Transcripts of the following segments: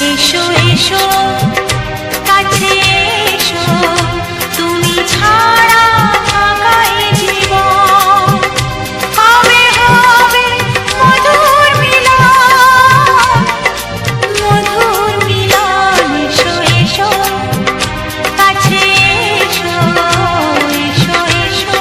এসো এসো কাছে এসো, তুমি ছাড়া ফাঁকা এ জীবন। হবে হবে মধুর মিলন, মধুর মিলন। এসো এসো কাছে এসো, এসো এসো।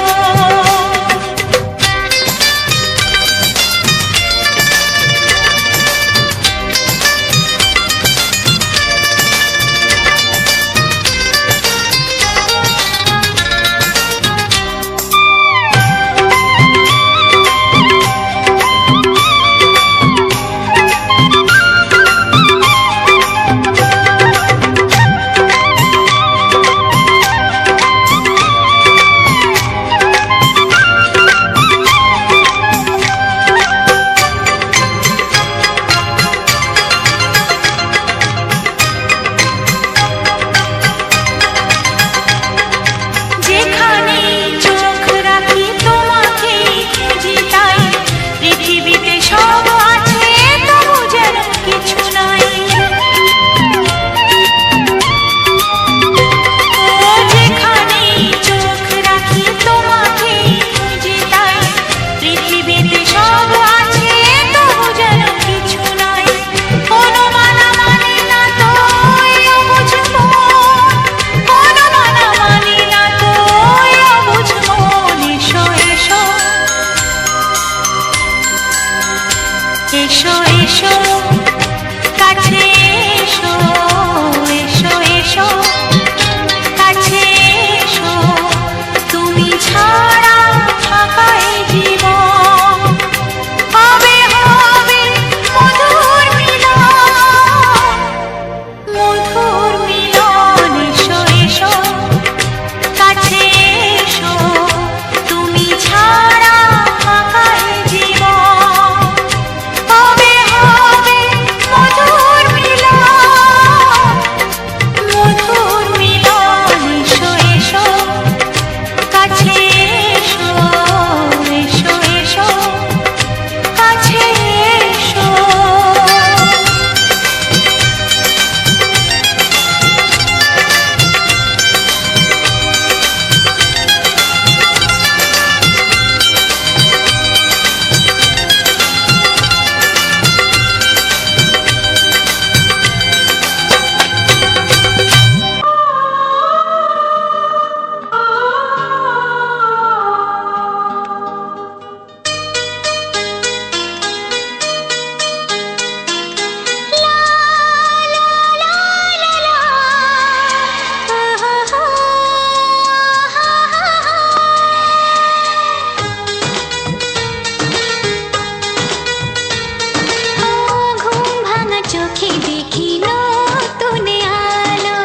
এসো এসো কাছে এসো, এসো এসো কাছে এসো, তুমি ছাড়া ফাঁকা এ জীবন। হবে হবে মধুর মিলন, মধুর মিলন। এসো এসো কাছে এসো, তুমি ছাড়া ফাঁকা এ জীবন। হবে হবে মধুর মিলন, মধুর মিলন। এসো এসো কাছে এসো, এসো এসো কাছে এসো। চোখে দেখি নতুন আলো,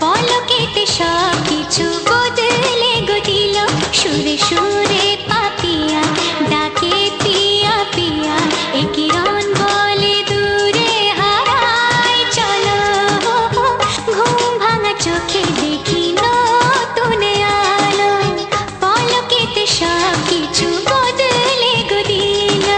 পলকেতে সব কিছু বদলে গো দিল। সুরে সুরে পাপিয়া ডাকে পিয়া পিয়া, এ কিরণ বলে দূরে হারায় চলো। ঘুম ভাঙা চোখে দেখি নতুন আলো, পলকেতে সব কিছু বদলে গো দিল।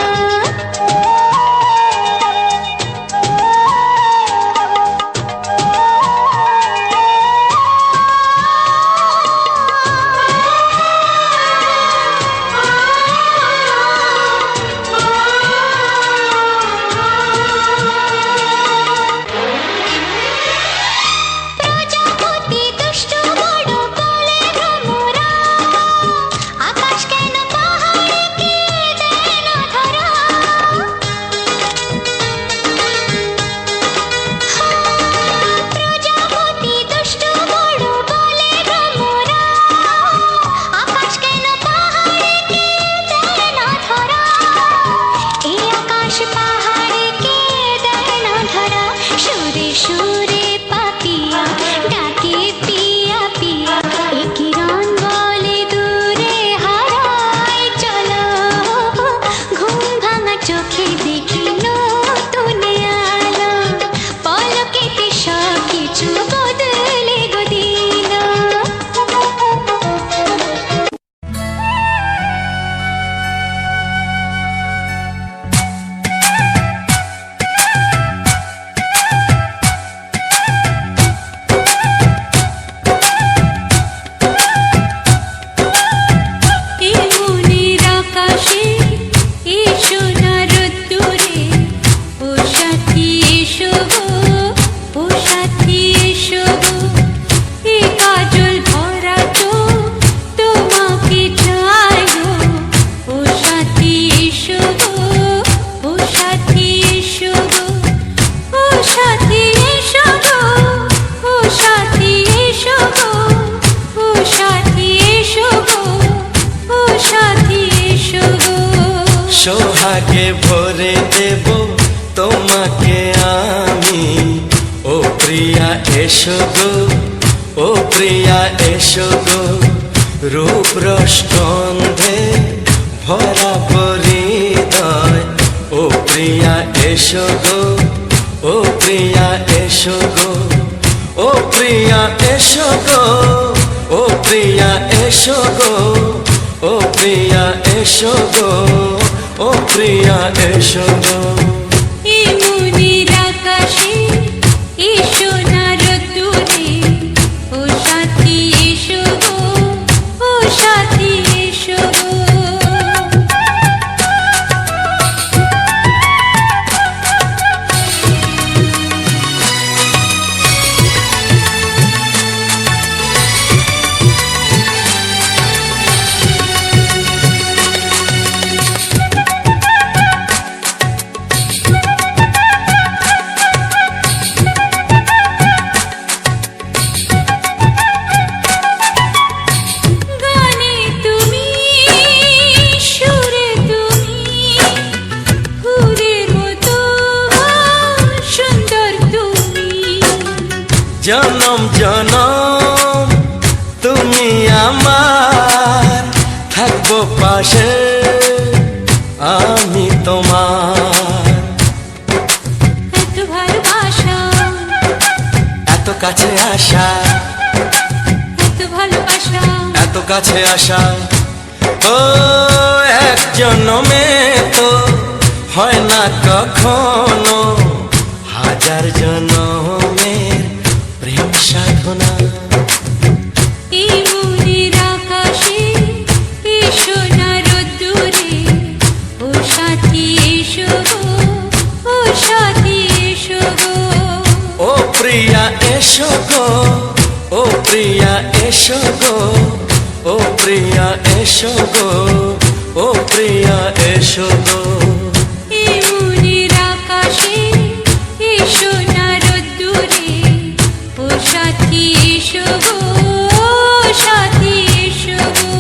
প্রজাপতি দুষ্ট বড় বলে ভ্রমরা, আকাশ কেন পাহাড়কে দেয় না ধরা। প্রজাপতি দুষ্ট বড় বলে ভ্রমরা, আকাশ কেন পাহাড়কে দেয় না ধরা। এই আকাশ পাহাড়কে দেয় না ধরা। সুরে সুরে পাপিয়া ডাকে পিয়া পিয়া, এ কিরণ বলে দূরে হারায় চলো। ঘুম ভাঙা চোখে দেখি নতুন আলো, পলকেতে সব কিছু বদলে গো দিল। সোহাগে ভরে দেব তোমাকে আমি। ও প্রিয়া এসো গো, ও প্রিয়া এসো গো, রূপ রস গন্ধে ভরা পরিদয়। ও প্রিয়া এসো গো, ও প্রিয়া এসো গো, ও প্রিয়া এসো গো, ও প্রিয়া এসো গো, ও প্রিয়া এসো গো, ও প্রিয়া এসো গো। এই মনের আকাশে এসো না রোদ্দুরে, ও সাথী এসো গো, ও সাথী এসো গো। গানে তুমি, সুরে তুমি, ফুলের মতো সুন্দর তুমি। জনম জনম তুমি আমার, থাকবো পাশে আমি তোমার। এত ভালোবাসা, এত কাছে আসা, এত ভালোবাসা, এত কাছে আসা, ও এক জন্মে তো হয় না কখনো, হাজার জন্মের প্রেম সাধনা। এই মনের আকাশে এসো না রোদ্দুরে, ও সাথী এসো গো, ও সাথী এসো গো। ও প্রিয়া এসো গো, ও প্রিয়া এসো গো, ও প্রিয়া এসো গো, ও প্রিয়া এসো গো। এই মনের আকাশে এসো না রোদ্দুরে, ও সাথী এসো গো, ও সাথী এসো গো।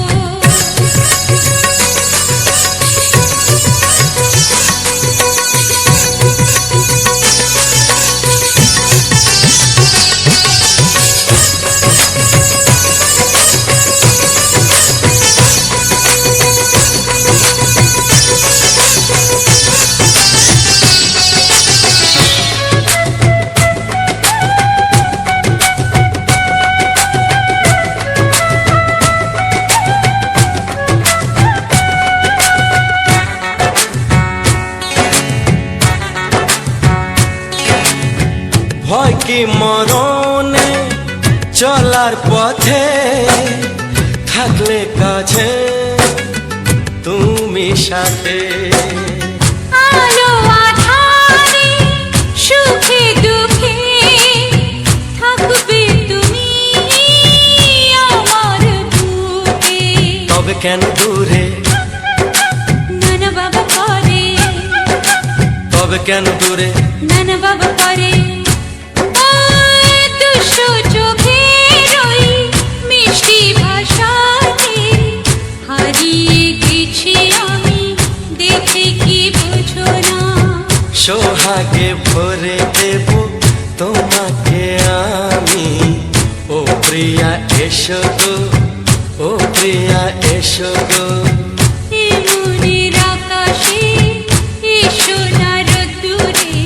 ভয় কি মরণে চলার পথে, থাকলে কাছে তুমি সাথে। আলো আঁধারে, সুখে দুঃখে, থাকবে তুমি আমার বুকে। তবে কেন দূরে, নানা বাবা করে, তবে কেন দূরে, নানা বাবা করে। ওই দুষ্টু চোখের ওই মিষ্টি ভাষাতে হারিয়ে গেছি আমি, দেখে কি বোঝো না। সোহাগে ভরে দেব তোমাকে আমি। ও প্রিয়া এসো গো, ও প্রিয়া এসো গো। এই মনের আকাশে এসো না রোদ্দুরে,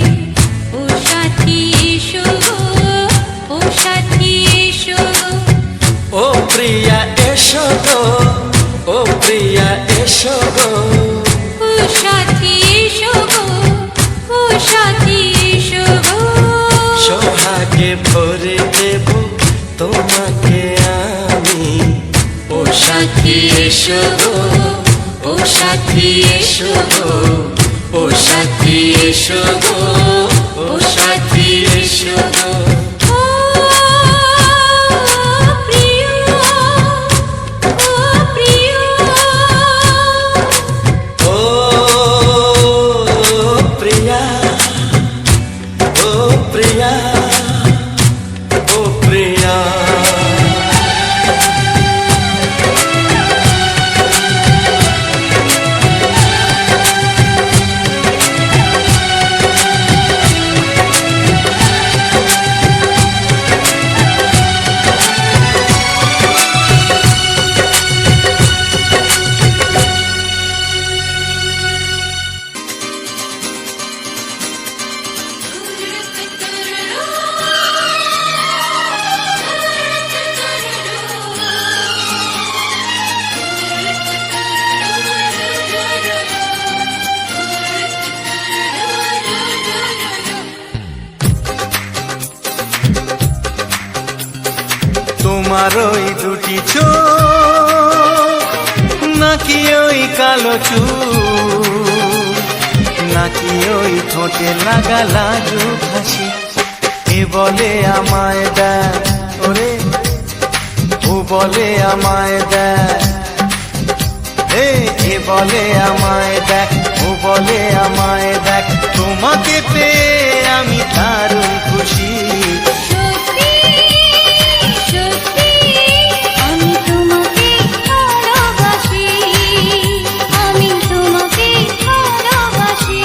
ও সাথী এসো গো, ও সাথী এসো গো। ও প্রিয়া এসো গো, ও প্রিয়া এসো গো। ও সাথী এসো গো, ও সাথী এসো গো। সোহাগে ভরে দেব তোমাকে আমি। ও সাথী এসো গো, ও সাথী এসো গো, ও সাথী এসো গো, ও সাথী এসো গো। ও প্রিয়, ও প্রিয়, ও প্রিয়া, ও প্রিয়া, ও প্রিয়া। তোমার ওই দুটি চোখ নাকি ওই কালো চুল, নাকি ওই ঠোঁটে লাগা লাজুক হাসি, এ বলে আমায় দেখ ওরে, ও বলে আমায় দেখ, এ বলে আমায় দেখ, ও বলে আমায় দেখ, তোমাকে পেয়ে আমি দারুণ খুশি। সত্যি সত্যি আমি তোমাকে ভালোবাসি, আমি তোমাকে ভালোবাসি।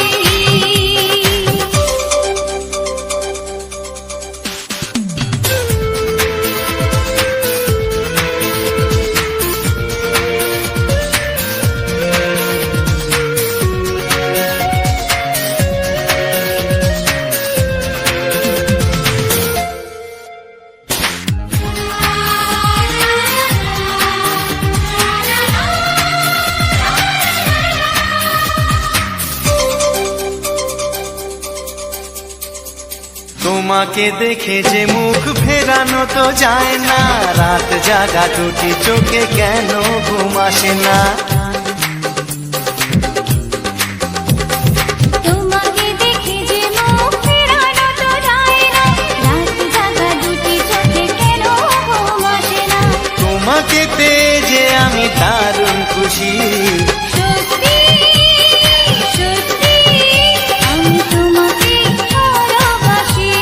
তোমাকে দেখে যে মুখ ফেরানো তো যায় না, রাত জাগা দুটি চোখে কেন ঘুম আসে না। তোমাকে দেখে যে মুখ ফেরানো তো যায় না, রাত জাগা দুটি চোখে কেন ঘুম আসে না। তোমাকে পেয়ে যে আমি দারুণ খুশি। সত্যি সত্যি আমি তোমাকে ভালোবাসি,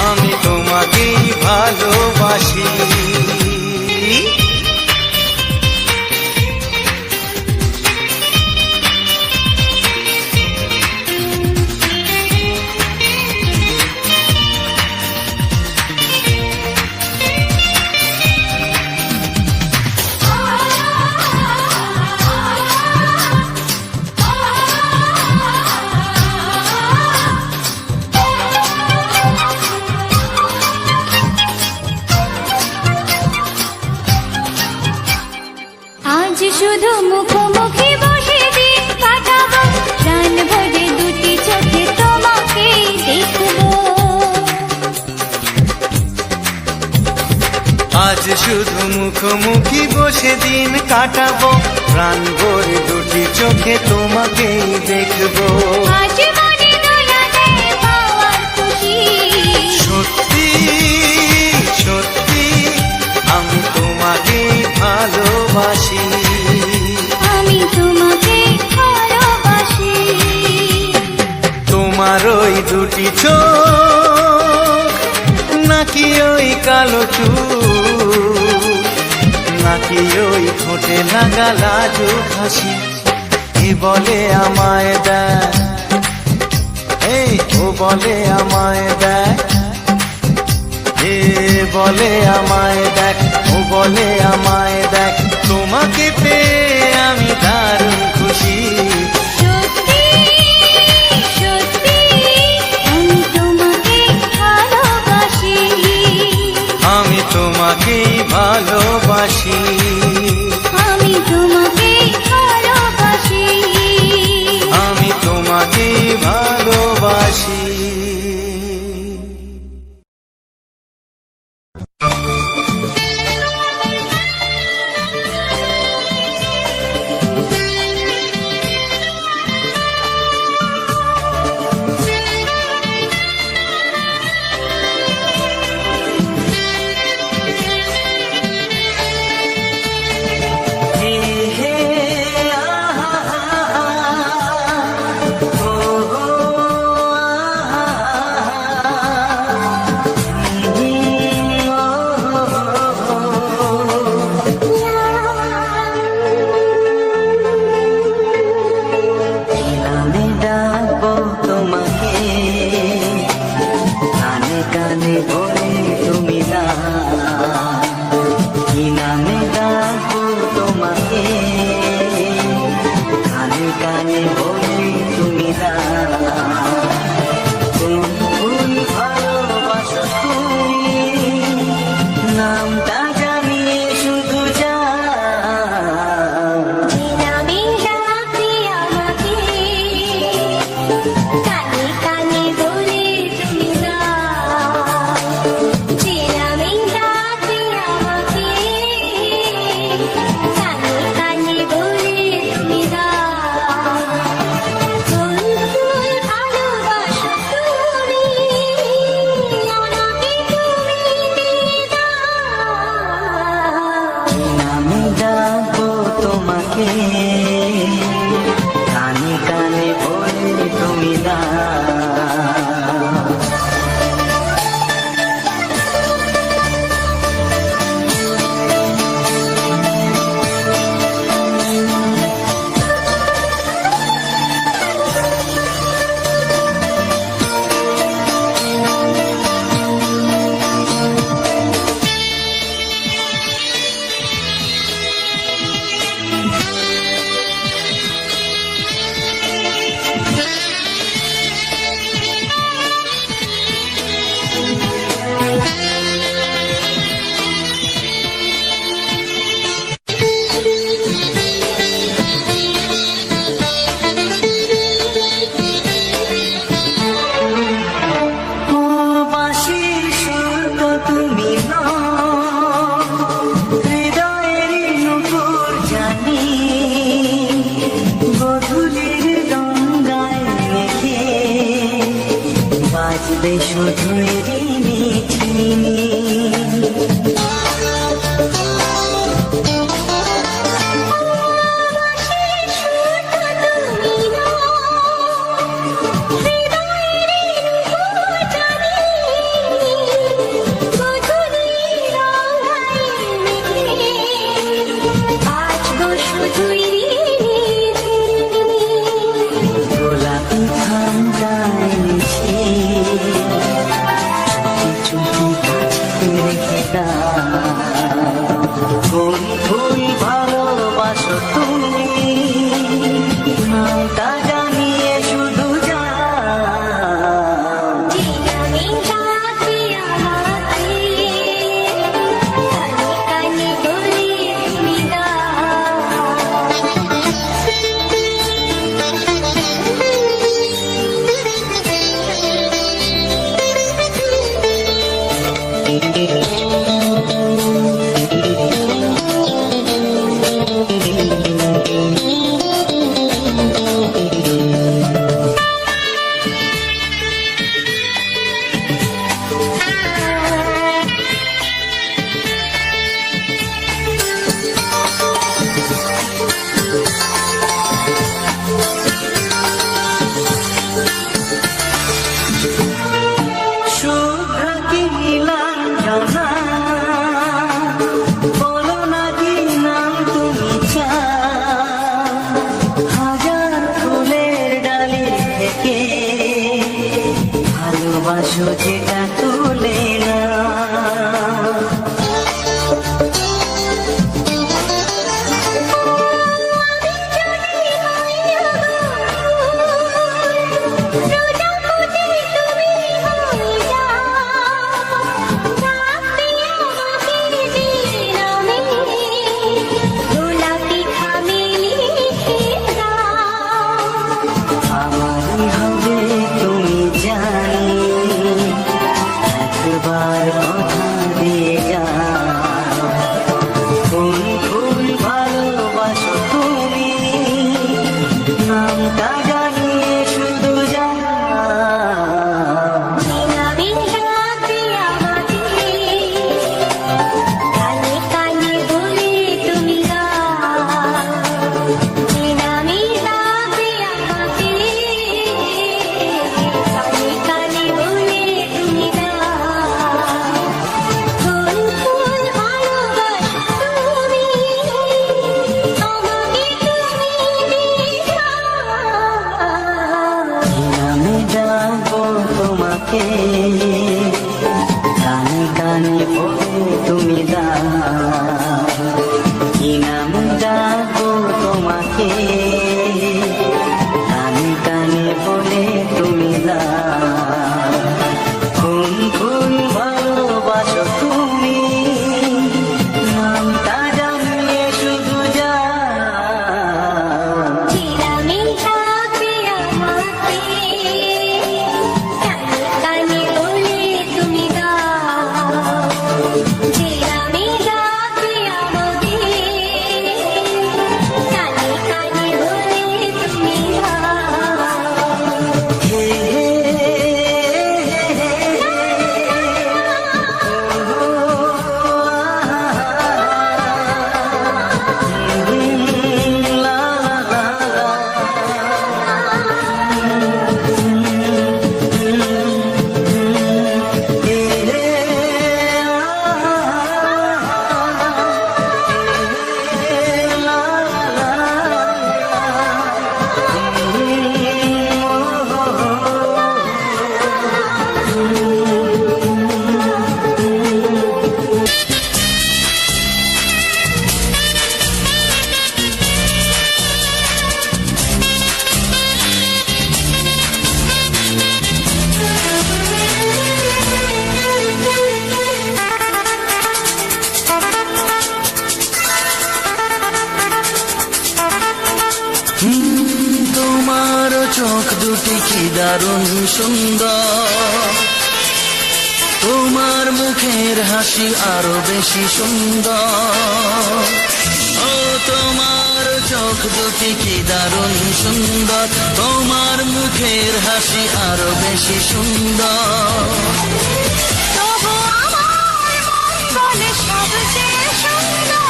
আমি তোমাকেই ভালোবাসি। আজ শুধু মুখোমুখি বসে দিন কাটাবো, প্রাণ ভরে দুটি চোখে তোমাকে দেখবো। আজ শুধু মুখোমুখি বসে দিন কাটাবো, প্রাণ ভরে দুটি চোখে তোমাকেই দেখবো। আজ মনে দোলা দেয় পাওয়ার খুশি। সত্যি সত্যি আমি তোমাকেই ভালোবাসি। আমি তোমাকে ভালোবাসি। তোমার ওই দুটি চোখ নাকি ওই কালো চুল, নাকি ওই ঠোঁটে লাগা লাজুক হাসি, এ বলে আমায় দেখ, এই ও বলে আমায় দেখ, এ বলে আমায় দেখ, ও বলে আমায় দেখ, তোমাকে পেয়ে আমি দারুণ খুশি। সত্যি সত্যি আমি তোমাকে ভালোবাসি, আমি তোমাকেই ভালোবাসি। আমি তোমাকে ভালোবাসি, আমি তোমাকেই ভালোবাসি। শুধুই রিমিঝিমি। গোলাপি ঠান্ডায় মিছে চুপি চুপি রেখে দাও। কোন ফুল ভালোবাসো তুমি, নামটা জানিয়ে শুধু যাও। ভালোবাসো যেটা তুলে না, আমারই হবে তুমি জানি, একবার কথা দিয়ে যাও। কোন ফুল ভালোবাসো তুমি, নামটা জানিয়ে শুধু যাও। তোমাকে কানে কানে বলে তুমি দাও। কি নামে ডাকবো তোমাকে, কানে কানে বলে তুমি দাও। কোন ফুল ভালোবাসো তুমি, নামটা জানিয়ে শুধু যাও। তোমার চোখ দুটি কি দারুণ সুন্দর, তোমার মুখের হাসি আরো বেশি সুন্দর। ও তোমার চোখ দুটি কি দারুণ সুন্দর, তোমার মুখের হাসি আরো বেশি সুন্দর। তবু আমার মন বলে সবচেয়ে সুন্দর,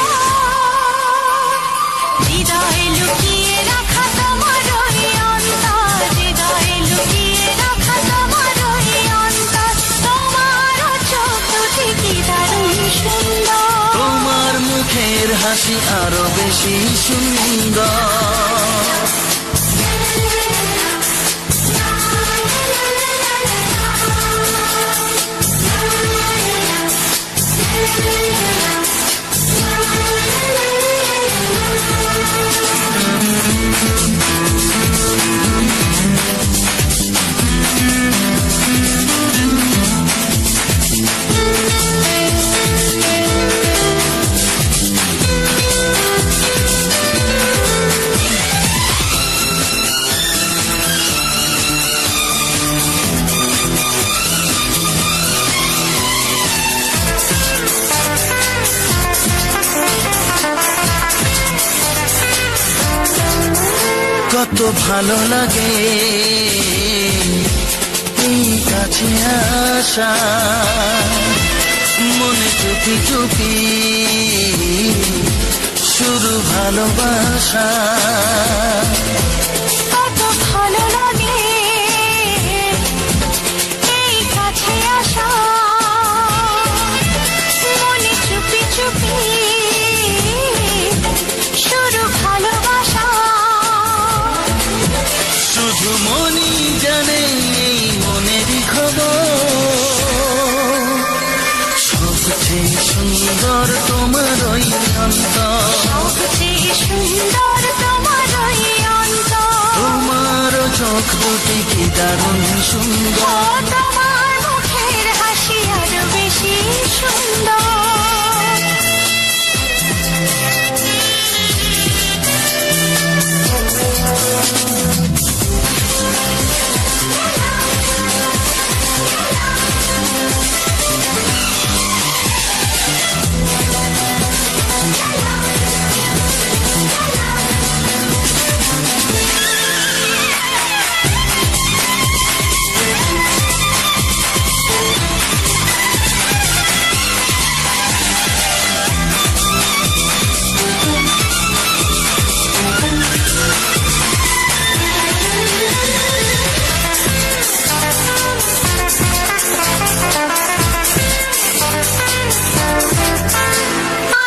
হৃদয়ে লুকিয়ে রাখা তোমার ওই অন্তর, হৃদয়ে লুকিয়ে রাখা তোমার ওই অন্তর। তোমার চোখ দুটি কি দারুণ সুন্দর, তোমার মুখের হাসি আরো বেশি সুন্দর। কত ভালো লাগে এই কাছে আসা, মনে চুপি চুপি শুরু ভালোবাসা। কত ভালো লাগে এই কাছে আসা, মনে চুপি চুপি শুরু ভালোবাসা। শুধু মনই জানে এই মনেরই খবর, সবচেয়ে সুন্দর তোমার ওই অন্তর, সবচেয়ে সুন্দর তোমার ওই অন্তর। তোমার চোখ দুটি কি দারুণ সুন্দর, তোমার মুখের হাসি আরো বেশি সুন্দর।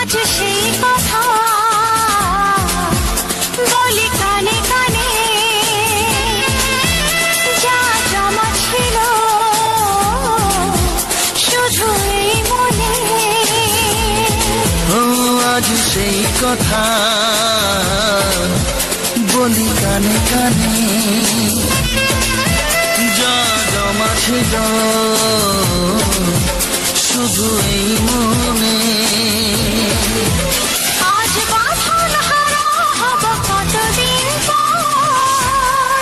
আজ সেই কথা বলি কানে কানে, যা জমা ছিল শুধু এই মনে। ও আজ সেই কথা বলি কানে কানে, যা জমা ছিল শুধু এই মনে। আজ বাঁধন হারা হব কতদিন পর,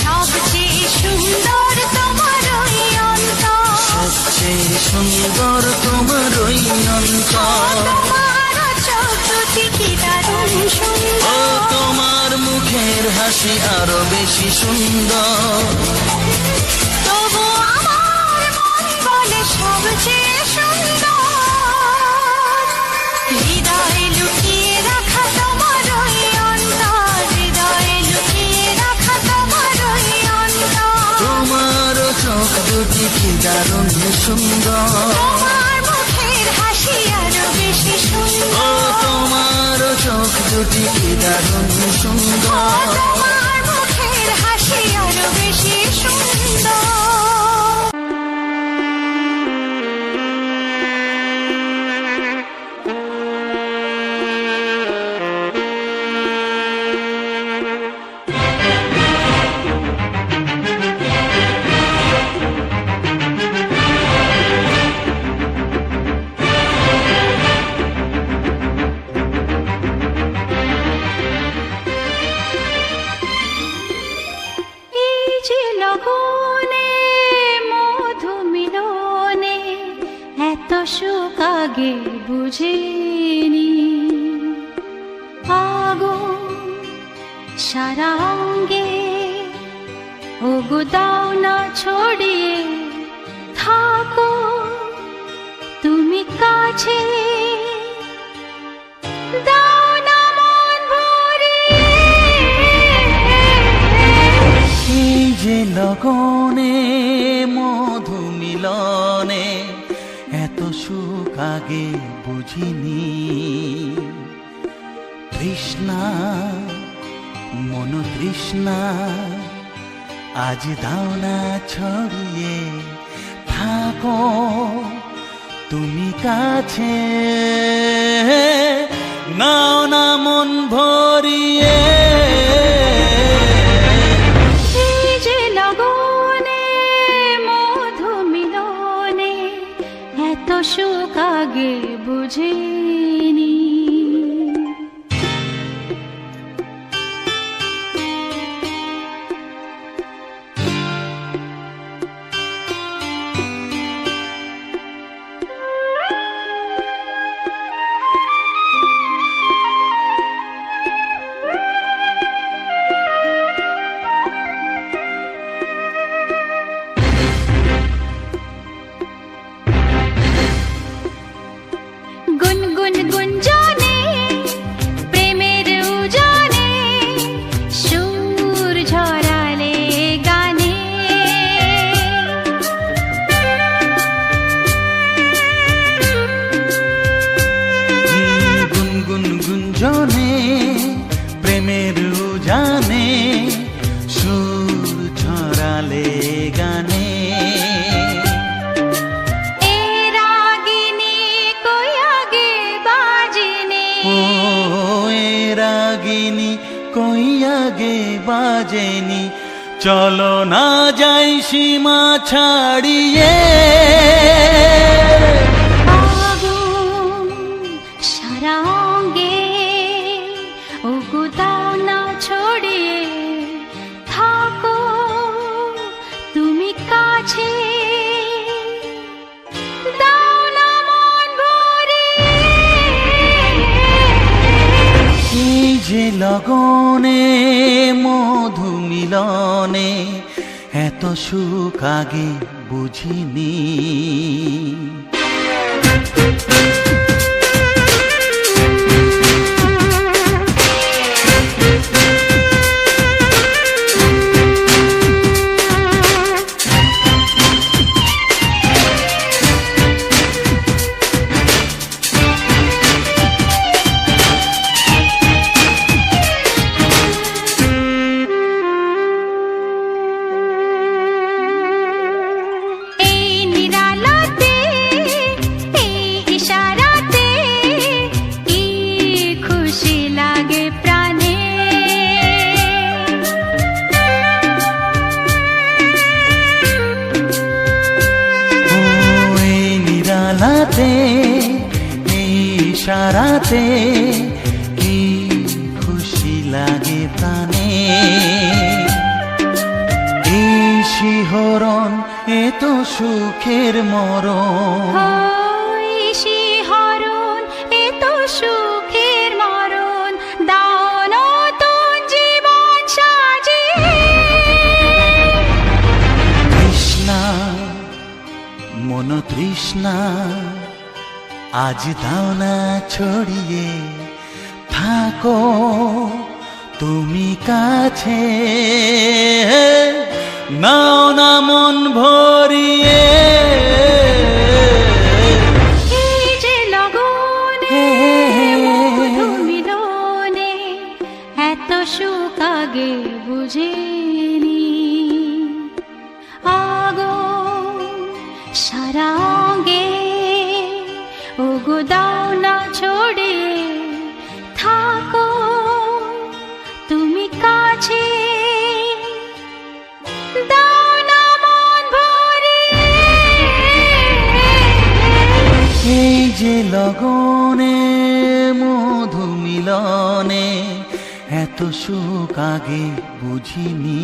সবচেয়ে সুন্দর তোমার ওই অন্তর, সবচেয়ে সুন্দর তোমার ওই অন্তর। তোমার চোখ দুটি কি দারুণ ও সুন্দর, তোমার মুখের হাসি আরো বেশি সুন্দর। তবু আমার মন বলে সবচেয়ে সুন্দর, হৃদয়ে লুকিয়ে রাখা তোমার ওই অন্তর, হৃদয়ে লুকিয়ে রাখা তোমার ওই অন্তর। তোমার চোখ দুটি কি দারুণ সুন্দর, তোমার মুখের হাসি আরো বেশি ও সুন্দর, তোমার চোখ দুটি কি দারুণ সুন্দর। তোমার মুখের হাসি আরো বেশি সুন্দর। সুখ আগে বুঝিনি। সারা অঙ্গে ওগো দাও না ছড়িয়ে থাকো তুমি কাছে দাও না মন ভরিয়ে। এই যে লগনে মধু মিলনে এত সুখ আগে বুঝিনি। তৃষ্ণা মন তৃষ্ণা আজ দাও না ছড়িয়ে থাকো তুমি কাছে নাও না মন ভরিয়ে। এই যে লগনে মধু মিলনে এত সুখ আগে বুঝিনি। গুনগুন গুঞ্জনে প্রেমের উজানে সুর ঝরালে গানে। গুনগুন গুঞ্জনে প্রেমের উজানে সুর ছড়ালে গানে। এ রাগিনী কই আগে বাজেনি। ও এ রাগিনী কই আগে বাজেনি। চলো না যাই সীমা ছাড়িয়ে। আগুন সারা অঙ্গে ওগো দাও না ছড়িয়ে থাকো তুমি কাছে দাও না মন ভরিয়ে। এই যে লগনে মধু মিলনে এত সুখ আগে বুঝিনি। এই নিরালাতে এই ইশারাতে কি খুশি লাগে প্রাণে। ও এই নিরালাতে এই ইশারাতে কি খুশি লাগে প্রাণে। এই শিহরণ এ তো সুখের মরণ। ওই শিহরণ এ তো সুখের মরণ দাও নতুন জীবন সাজিয়ে। তৃষ্ণা মন তৃষ্ণা আজ দাও না ছড়িয়ে থাকো তুমি কাছে নাও না মন ভরিয়ে। এই যে লগনে মধু মিলনে এত সুখ আগে বুঝিনি। আগুন সারা অঙ্গে ওগো দাও না ছড়িয়ে থাকো তুমি কাছে দাও না মন ভরিয়ে। এই যে লগনে মধু মিলনে এত সুখ আগে বুঝিনি।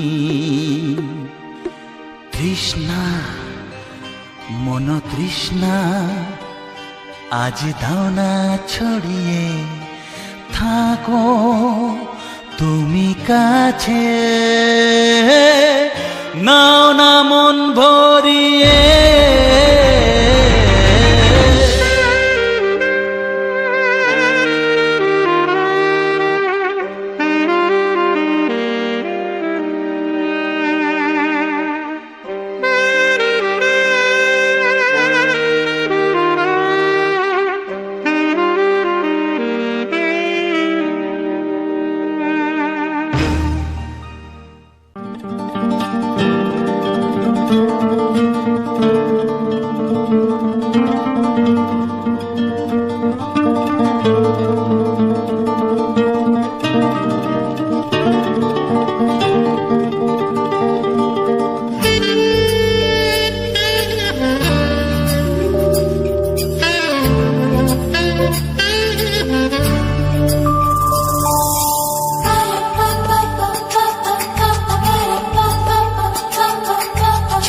তৃষ্ণা মন তৃষ্ণা আজ দাও না ছড়িয়ে থাকো তুমি কাছে নাও না মন ভরিয়ে,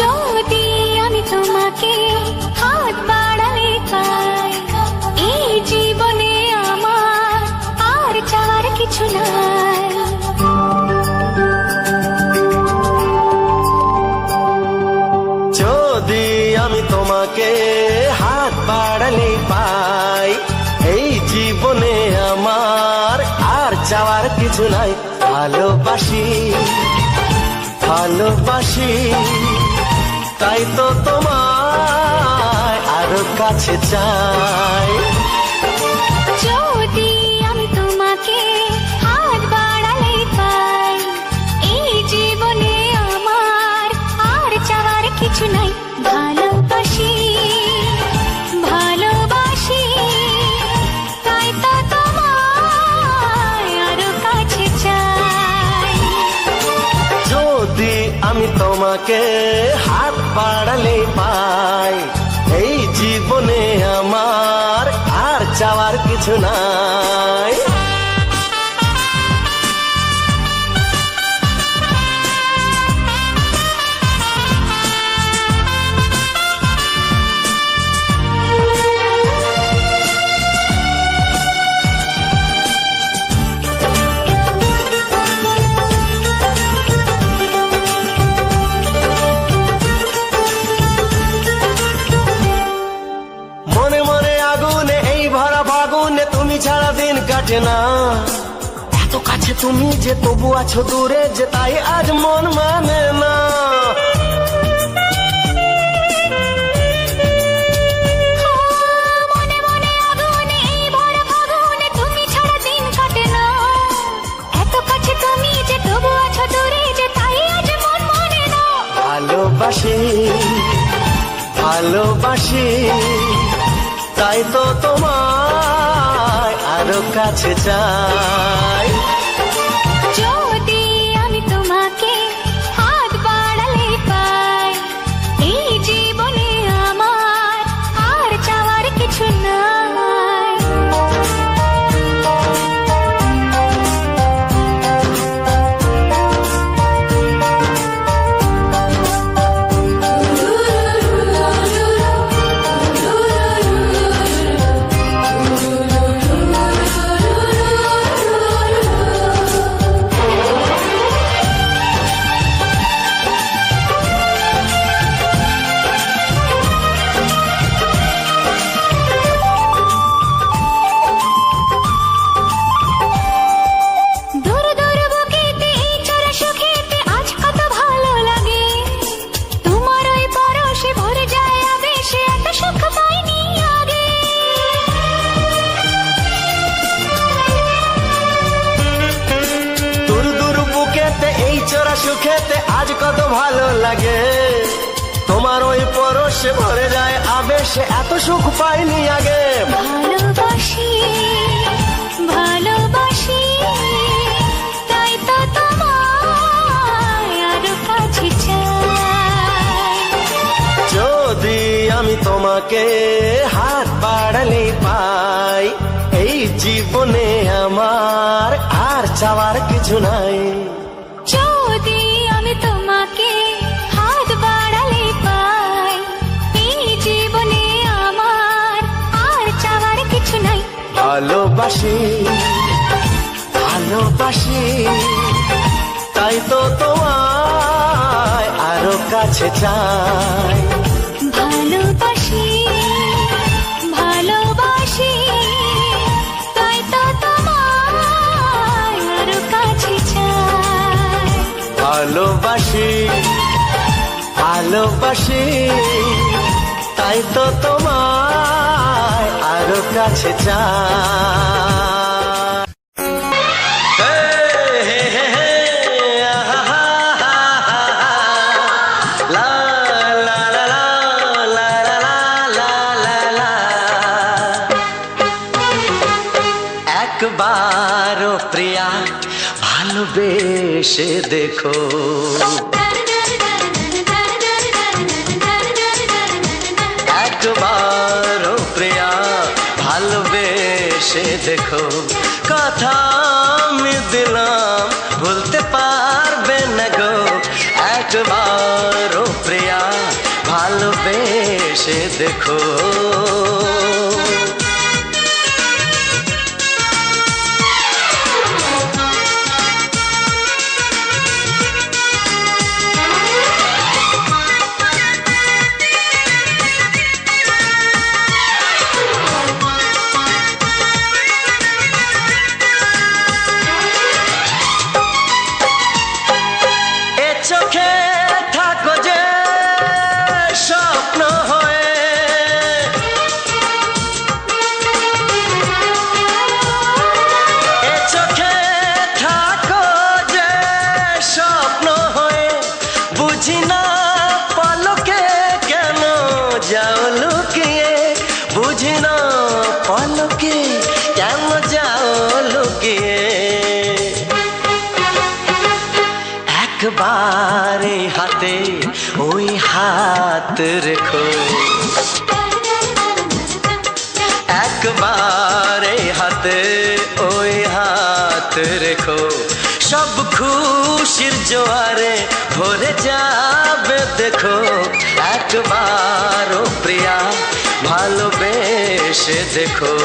যদি আমি তোমাকে হাত বাড়ালে পাই, এই জীবনে আমার আর চাওয়ার কিছু নাই। যদি আমি তোমাকে হাত বাড়ালে পাই, এই জীবনে আমার আর চাওয়ার কিছু নাই। ভালোবাসি ভালোবাসি তাই তো তোমায় আরো কাছে চাই। যদি আমি তোমাকে হাত বাড়ালে পাই, এই জীবনে আমার আর চাওয়ার কিছু নাই। ভালোবাসি ভালোবাসি তাই তো তোমায় আরো কাছে চাই। যদি আমি তোমাকে হাত বাড়ালে পাই, এই জীবনে আমার আর চাওয়ার কিছু নাই। মনে মনে আগুনে এই ভরা ফাগুনে তুমি ছাড়া দিন কাটে না। এত কাছে তুমি যে তবু আছো দূরে, যে তাই আজ মন মানে না। মনে মনে আগুনে এই ভরা ফাগুনে তুমি ছাড়া দিন কাটে না। এত কাছে তুমি যে তবু আছো দূরে, যে তাই আজ মন মানে না। ভালোবাসি ভালোবাসি তাই তো তোমায় আরো কাছে চাই। যদি আমি তোমাকে হাত বাড়ালে পাই, এই জীবনে আমার আর চাওয়ার কিছু নাই। দূর দূর বুকেতে এই চোরা সুখেতে আজ কত ভালো লাগে। তোমার ওই পরশে ভরে যায় আবেশে, এত সুখ পাইনি আগে। দূর দূর বুকেতে এই চোরা সুখেতে আজ কত ভালো লাগে। তোমার ওই পরশে ভরে যায় আবেশে, এত সুখ পাইনি আগে। ভালোবাসি ভালোবাসি তাই তো তোমায় আরো কাছে চাই। যদি আমি তোমাকে হাত বাড়ালে পাই, এই জীবনে আমার আর চাওয়ার কিছু নাই। যদি আমি তোমাকে হাত বাড়ালে পাই, এই জীবনে আমার আর চাওয়ার কিছু নাই। ভালোবাসি ভালোবাসি, তাই তো তোমায় আরো কাছে চাই। ভালোবাসি ভালোবাসি, তাই তো তোমায় আরো কাছে চাই। ভালোবাসি ভালোবাসি, তাই তো তোমায় আরো কাছে চাই। হে হে হে হে, আহা হা হা হা হা, লা লা লা লা, লা লা লা লা লা। একবারও প্রিয়া ভালোবেসে দেখো, একবারও প্রিয়া ভালোবেসে দেখো। কথা আমি দিলাম ভুলতে পারবে না গো, একবারও প্রিয়া ভালোবেসে দেখো। চোখে থাকো যে স্বপ্ন হয়ে, এ চোখে থাকো যে স্বপ্ন হয়ে, বুঝি না পলকে কেন যাও লুকিয়ে, বুঝি না পলকে কেন যাও লুকিয়ে। একবারে হাতে ওই হাত রেখো, একবারে হাতে ওই হাত রেখো। সব খুশির জোয়ারে ভরে যাবে দেখো, একবারও প্রিয়া ভালোবেসে দেখো।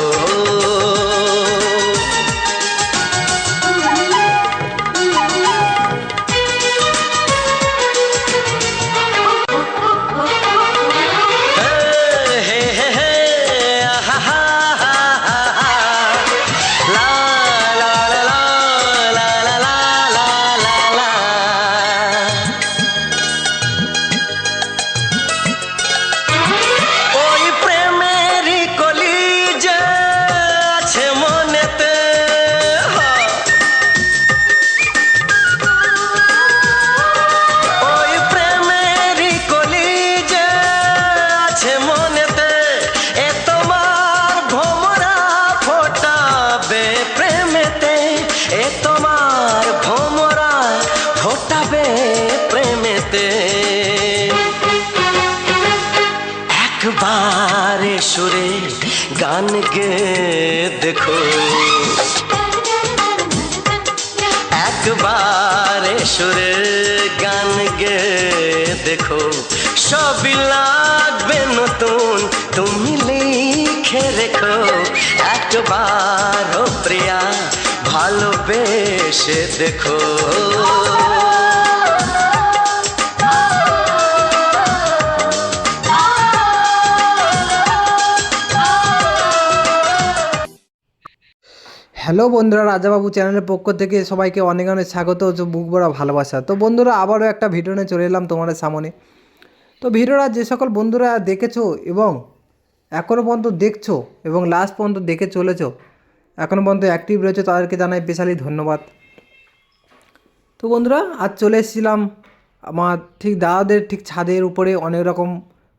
একবারে সুরে গান গে দেখো, একবারে সুরে গান গে দেখো। সবই লাগবে নতুন তুমি লিখে রেখো, একবারও প্রিয়া ভালোবেসে দেখো। হ্যালো বন্ধুরা, রাজাবাবু চ্যানেলের পক্ষ থেকে সবাইকে অনেক অনেক স্বাগত ও বুক ভরা ভালোবাসা। তো বন্ধুরা, আবারও একটা ভিডিও নিয়ে চলে এলাম তোমাদের সামনে। তো ভিডিওটা যে সকল বন্ধুরা দেখেছো এবং এখনও পর্যন্ত দেখছো এবং লাস্ট পর্যন্ত দেখে চলেছো, এখনও পর্যন্ত অ্যাক্টিভ রয়েছে, তাদেরকে জানাই স্পেশালি ধন্যবাদ। তো বন্ধুরা, আজ চলে এসেছিলাম আমার ঠিক দাদাদের ঠিক ছাদের উপরে অনেক রকম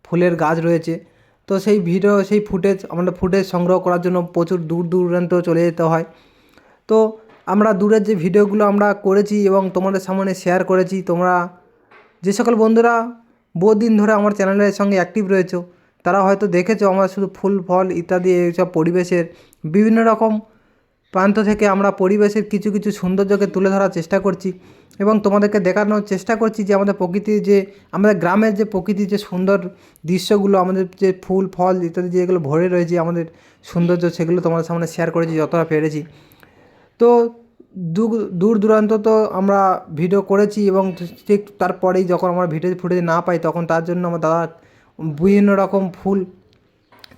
ফুলের গাছ রয়েছে। তো সেই ভিডিও সেই ফুটেজ সংগ্রহ করার জন্য প্রচুর দূর দূরান্ত চলে যেতে হয়। তো আমরা দূরের যে ভিডিওগুলো আমরা করেছি এবং তোমাদের সামনে শেয়ার করেছি, তোমরা যে সকল বন্ধুরা বহুদিন ধরে আমার চ্যানেলের সঙ্গে অ্যাক্টিভ রয়েছো তারা হয়তো দেখেছো আমরা শুধু ফুল ফল ইত্যাদি এইসব পরিবেশের বিভিন্ন রকম প্রান্ত থেকে আমরা পরিবেশের কিছু কিছু সৌন্দর্যকে তুলে ধরার চেষ্টা করছি এবং তোমাদেরকে দেখানোর চেষ্টা করছি যে আমাদের প্রকৃতির যে আমাদের গ্রামের যে প্রকৃতির যে সুন্দর দৃশ্যগুলো, আমাদের যে ফুল ফল ইত্যাদি যেগুলো ভরে রয়েছে আমাদের সৌন্দর্য, সেগুলো তোমাদের সামনে শেয়ার করেছি যতটা পেরেছি। তো দূর দূরান্ত তো আমরা ভিডিও করেছি, এবং ঠিক তারপরেই যখন আমরা ভিডিও ফুটেজ না পাই তখন তার জন্য আমার দাদা বিভিন্ন রকম ফুল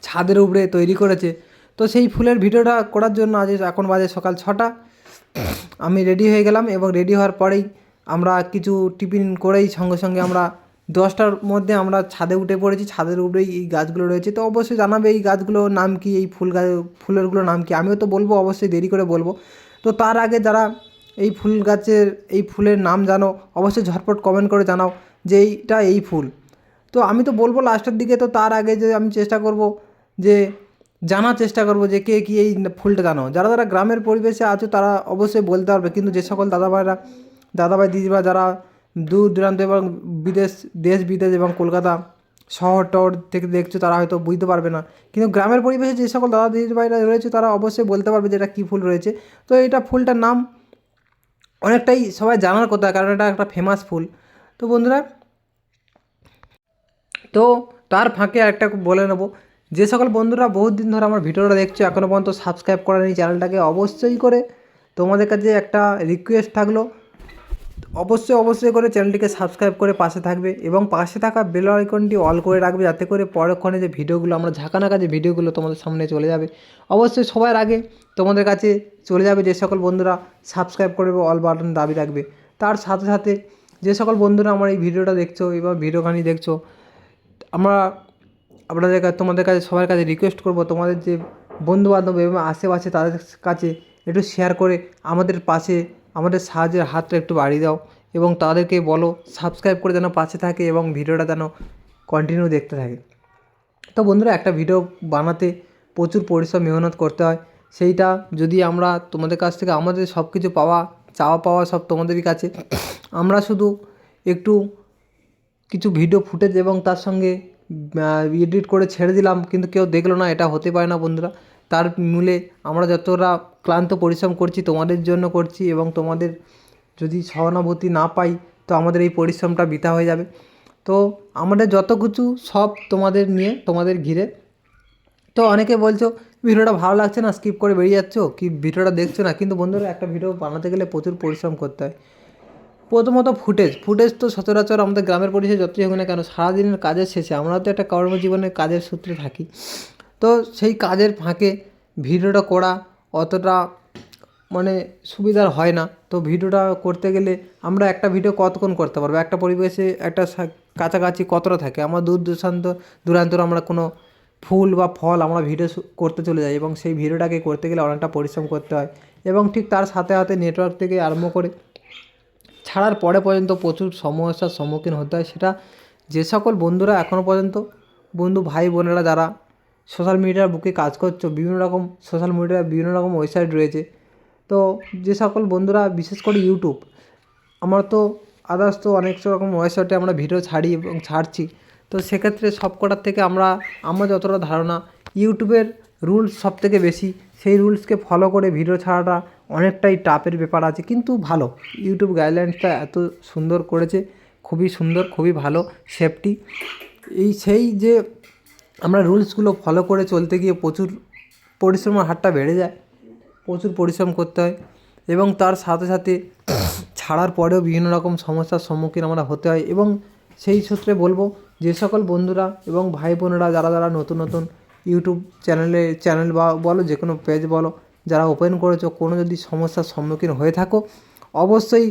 ছাদের উপরে তৈরি করেছে। তো সেই ফুলের ভিডিওটা করার জন্য আজ এখন বাজে সকাল 6টা, আমি রেডি হয়ে গেলাম এবং রেডি হওয়ার পরেই আমরা কিছু টিফিন করেই সঙ্গে সঙ্গে আমরা 10টার মধ্যে আমরা ছাদে উঠে পড়েছি। ছাদের উপরেই এই গাছগুলো রয়েছে, তো অবশ্যই জানাবে এই গাছগুলোর নাম কি, এই ফুলেরগুলোর নাম কি। আমিও তো বলবো, অবশ্যই দেরি করে বলবো। তো তার আগে যারা এই ফুল গাছের এই ফুলের নাম জানো অবশ্যই ঝটপট কমেন্ট করে জানাও যে এইটা এই ফুল। তো আমি তো বলবো লাস্টের দিকে, তো তার আগে যে আমি চেষ্টা করব যে জানার চেষ্টা করব যে কে কী এই ফুলটা জানো। যারা যারা গ্রামের পরিবেশে আছো তারা অবশ্যই বলতে পারবে, কিন্তু যে সকল দাদাভাই দিদিভাই যারা দূর দূরান্ত এবং দেশ বিদেশ এবং কলকাতা শহর টহর থেকে দেখছো তারা হয়তো বুঝতে পারবে না, কিন্তু গ্রামের পরিবেশে যে সকল দাদা দিদিভাইরা রয়েছে তারা অবশ্যই বলতে পারবে যে এটা কী ফুল রয়েছে। তো এটা ফুলটার নাম অনেকটাই সবাই জানার কথা, কারণ এটা একটা ফেমাস ফুল। তো বন্ধুরা, তো তার ফাঁকে একটা বলে নেব, যে সকল বন্ধুরা বহুত দিন ধরে আমার ভিডিওটা দেখছো এখনও পর্যন্ত সাবস্ক্রাইব করেনি চ্যানেলটাকে, অবশ্যই করে তোমাদের কাছে একটা রিকোয়েস্ট থাকলো, অবশ্যই করে চ্যানেলটিকে সাবস্ক্রাইব করে পাশে থাকবে এবং পাশে থাকা বেল আইকনটি অল করে রাখবে, যাতে করে পরক্ষণে যে ভিডিওগুলো আমরা ঝাঁকানাকা যে ভিডিওগুলো তোমাদের সামনে চলে যাবে অবশ্যই সবার আগে তোমাদের কাছে চলে যাবে। যে সকল বন্ধুরা সাবস্ক্রাইব করবে অল বাটন দাবি রাখবে। তার সাথে সাথে যে সকল বন্ধুরা আমার এই ভিডিওটা দেখছো এবং ভিডিওখানি দেখছো, তোমাদের কাছে সবার কাছে রিকোয়েস্ট করব, তোমাদের যে বন্ধুবান্ধব এবং আশেপাশে তাদের কাছে একটু শেয়ার করে আমাদের সাহায্যের হাতটা একটু বাড়িয়ে দাও এবং তাদেরকে বলো সাবস্ক্রাইব করে যেন পাশে থাকে এবং ভিডিওটা যেন কন্টিনিউ দেখতে থাকে। তো বন্ধুরা, একটা ভিডিও বানাতে প্রচুর পরিশ্রম মেহনত করতে হয়, সেইটা যদি আমরা তোমাদের কাছ থেকে আমাদের সব কিছু চাওয়া পাওয়া সব তোমাদেরই কাছে, আমরা শুধু একটু কিছু ভিডিও ফুটেজ এবং তার সঙ্গে এডিট করে ছেড়ে দিলাম কিন্তু কেউ দেখলো না, এটা হতে পারে না বন্ধুরা। তার মূলে আমরা যতটা ক্লান্ত পরিশ্রম করছি তোমাদের জন্য করছি, এবং তোমাদের যদি সহানুভূতি না পাই তো আমাদের এই পরিশ্রমটা বৃথা হয়ে যাবে। তো আমাদের যত কিছু সব তোমাদের নিয়ে, তোমাদের ঘিরে। তো অনেকে বলছো ভিডিওটা ভালো লাগছে না, স্কিপ করে বেরিয়ে যাচ্ছ, কি ভিডিওটা দেখছো না, কিন্তু বন্ধুরা একটা ভিডিও বানাতে গেলে প্রচুর পরিশ্রম করতে হয়। প্রথমত ফুটেজ তো সচরাচর আমাদের গ্রামের পরিবেশে যতই হোক না কেন সারাদিনের কাজের শেষে আমরা তো একটা কর্মজীবনের কাজের সূত্রে থাকি, তো সেই কাজের ফাঁকে ভিডিওটা করা অতটা মানে সুবিধার হয় না। তো ভিডিওটা করতে গেলে আমরা একটা ভিডিও কতক্ষণ করতে পারবো, একটা পরিবেশে একটা কাছাকাছি কতটা থাকে, আমরা দূরান্তর আমরা কোনো ফুল বা ফল আমরা ভিডিও করতে চলে যাই এবং সেই ভিডিওটাকে করতে গেলে অনেকটা পরিশ্রম করতে হয়, এবং ঠিক তার সাথে সাথে নেটওয়ার্ক থেকে আরম্ভ করে ছাড়ার পরে পর্যন্ত প্রচুর সমস্যার সম্মুখীন হতে হয়। সেটা যে সকল বন্ধুরা এখনও পর্যন্ত ভাই বোনেরা যারা সোশ্যাল মিডিয়ার বুকে কাজ করছো, বিভিন্ন রকম সোশ্যাল মিডিয়ার বিভিন্ন রকম ওয়েবসাইট রয়েছে, তো যে সকল বন্ধুরা বিশেষ করে ইউটিউব, আমরা তো আদার্স তো অনেক রকম ওয়েবসাইটে আমরা ভিডিও ছাড়ি এবং ছাড়ছি, তো সেক্ষেত্রে সব কটার থেকে আমরা যতটা ধারণা ইউটিউবের রুলস সব থেকে বেশি, সেই রুলসকে ফলো করে ভিডিও ছাড়াটা অনেকটাই টাফের ব্যাপার আছে, কিন্তু ভালো ইউটিউব গাইডলাইন্সটা এত সুন্দর করেছে, খুবই সুন্দর, খুবই ভালো সেফটি। সেই যে আমরা রুলসগুলো ফলো করে চলতে গিয়ে প্রচুর পরিশ্রমের হারটা বেড়ে যায়, প্রচুর পরিশ্রম করতে হয়, এবং তার সাথে সাথে ছাড়ার পরেও বিভিন্ন রকম সমস্যার সম্মুখীন আমরা হতে হয়। এবং সেই সূত্রে বলবো যে সকল বন্ধুরা এবং ভাই বোনেরা যারা নতুন ইউটিউব চ্যানেল বা বলো যে কোনো পেজ বলো যারা ওপেন করেছো, কোনো যদি সমস্যার সম্মুখীন হয়ে থাকো অবশ্যই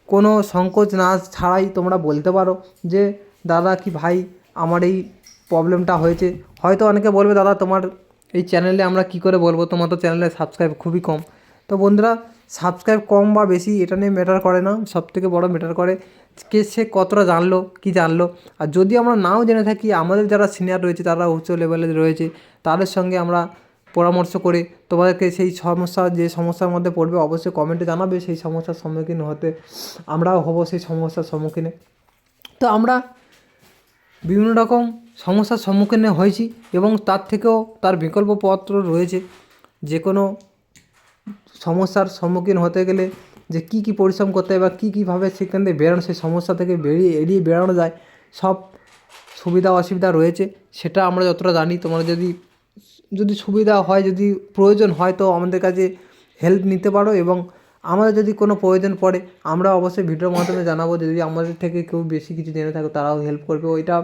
কোনো সংকোচ না ছাড়াই তোমরা বলতে পারো যে দাদা কি ভাই আমার এই প্রবলেমটা হয়েছে। হয়তো অনেকে বলবে দাদা তোমার এই চ্যানেলে আমরা কি করে বলবো, তোমার তো চ্যানেলে সাবস্ক্রাইব খুবই কম। তো বন্ধুরা, সাবস্ক্রাইব কম বা বেশি এটা নিয়ে ম্যাটার করে না, সবথেকে বড় ম্যাটার করে সে কতটা জানলো কি জানলো। আর যদি আমরা নাও জেনে থাকি, আমাদের যারা সিনিয়র রয়েছে তারা উচ্চ লেভেলে রয়েছে, তাদের সঙ্গে আমরা পরামর্শ করে তোমাদেরকে সেই যে সমস্যার মধ্যে পড়বে অবশ্যই কমেন্টে জানাবে, সেই সমস্যার সম্মুখীন হতে আমরাও হব সেই সমস্যার সম্মুখীনে। তো আমরা বিভিন্ন রকম সমস্যার সম্মুখীন হয়েছি এবং তার থেকেও তার বিকল্প পত্র রয়েছে। যে কোনো সমস্যার সম্মুখীন হতে গেলে যে কী পরিশ্রম করতে হয় বা কীভাবে সেখান থেকে বেরোনো, সেই সমস্যা থেকে এড়িয়ে বেরোনো যায়, সব সুবিধা অসুবিধা রয়েছে। সেটা আমরা যতটা জানি, তোমরা যদি সুবিধা হয়, যদি প্রয়োজন হয় তো আমাদের কাছে হেল্প নিতে পারো এবং আমাদের যদি কোনো প্রয়োজন পড়ে আমরা অবশ্যই ভিডিওর মাধ্যমে জানাবো, যদি আমাদের থেকে কেউ বেশি কিছু জেনে থাকে তারাও হেল্প করবে। ওইটা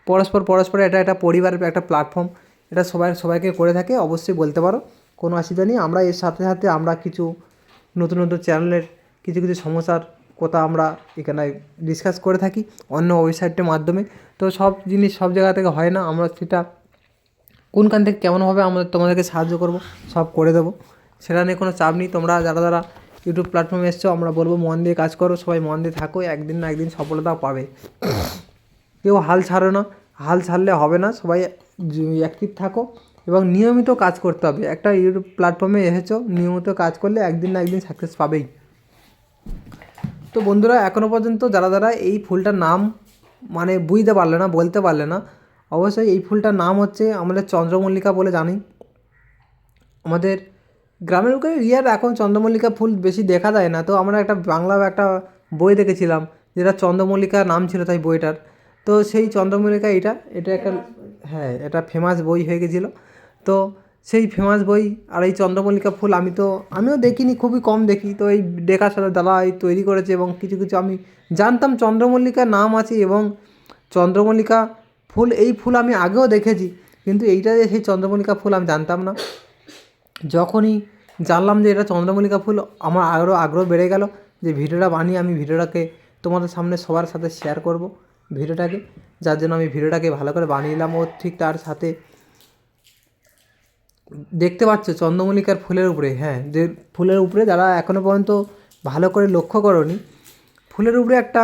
পরস্পর এটা একটা পরিবারের একটা প্ল্যাটফর্ম, এটা সবাইকে করে থাকে, অবশ্যই বলতে পারো, কোনো অসুবিধা নেই। আমরা এর সাথে সাথে আমরা কিছু নতুন চ্যানেলের কিছু সমস্যার কথা আমরা এখানে ডিসকাস করে থাকি অন্য ওয়েবসাইটের মাধ্যমে। তো সব জিনিস সব জায়গা থেকে হয় না, আমরা সেটা কোনখান থেকে কেমনভাবে আমরা তোমাদেরকে সাহায্য করব সব করে দেবো, সেটা নিয়ে কোনো চাপ নেই। তোমরা যারা ইউটিউব প্ল্যাটফর্মে এসছো, আমরা বলবো মন দিয়ে কাজ করো, সবাই মন দিয়ে থাকো, একদিন না একদিন সফলতা পাবে। কেউ হাল ছাড়ো না, হাল ছাড়লে হবে না, সবাই অ্যাক্টিভ থাকো এবং নিয়মিত কাজ করতে হবে। একটা ইউটিউব প্ল্যাটফর্মে এসেছো, নিয়মিত কাজ করলে একদিন না একদিন সাকসেস পাবেই। তো বন্ধুরা, এখনও পর্যন্ত যারা এই ফুলটার নাম মানে বুঝতে পারলে না, বলতে পারলে না, অবশ্যই এই ফুলটার নাম হচ্ছে আমাদের চন্দ্রমল্লিকা বলে জানি। আমাদের গ্রামের লোকের এরিয়ার এখন চন্দ্রমল্লিকা ফুল বেশি দেখা যায় না। তো আমরা একটা বাংলা একটা বই দেখেছিলাম যেটা চন্দ্রমল্লিকা নাম ছিল তাই বইটার। তো সেই চন্দ্রমল্লিকা এটা একটা, হ্যাঁ, এটা ফেমাস বই হয়ে গেছিলো। তো সেই ফেমাস বই আর এই চন্দ্রমল্লিকা ফুল আমিও দেখিনি, খুবই কম দেখি। তো এই দেখার সাথে দাদা এই তৈরি করেছে এবং কিছু আমি জানতাম চন্দ্রমল্লিকার নাম আছে এবং চন্দ্রমল্লিকা ফুল, এই ফুল আমি আগেও দেখেছি, কিন্তু এইটা যে সেই চন্দ্রমল্লিকা ফুল আমি জানতাম না। যখনই জানলাম যে এটা চন্দ্রমল্লিকা ফুল, আমার আরও আগ্রহ বেড়ে গেল যে ভিডিওটা বানিয়ে আমি ভিডিওটাকে তোমাদের সামনে সবার সাথে শেয়ার করব ভিডিওটাকে, যার জন্য আমি ভিডিওটাকে ভালো করে বানিয়ে নিলাম। ও ঠিক তার সাথে দেখতে পাচ্ছ চন্দ্রমল্লিকার ফুলের উপরে, হ্যাঁ, যে ফুলের উপরে যারা এখনও পর্যন্ত ভালো করে লক্ষ্য করনি, ফুলের উপরে একটা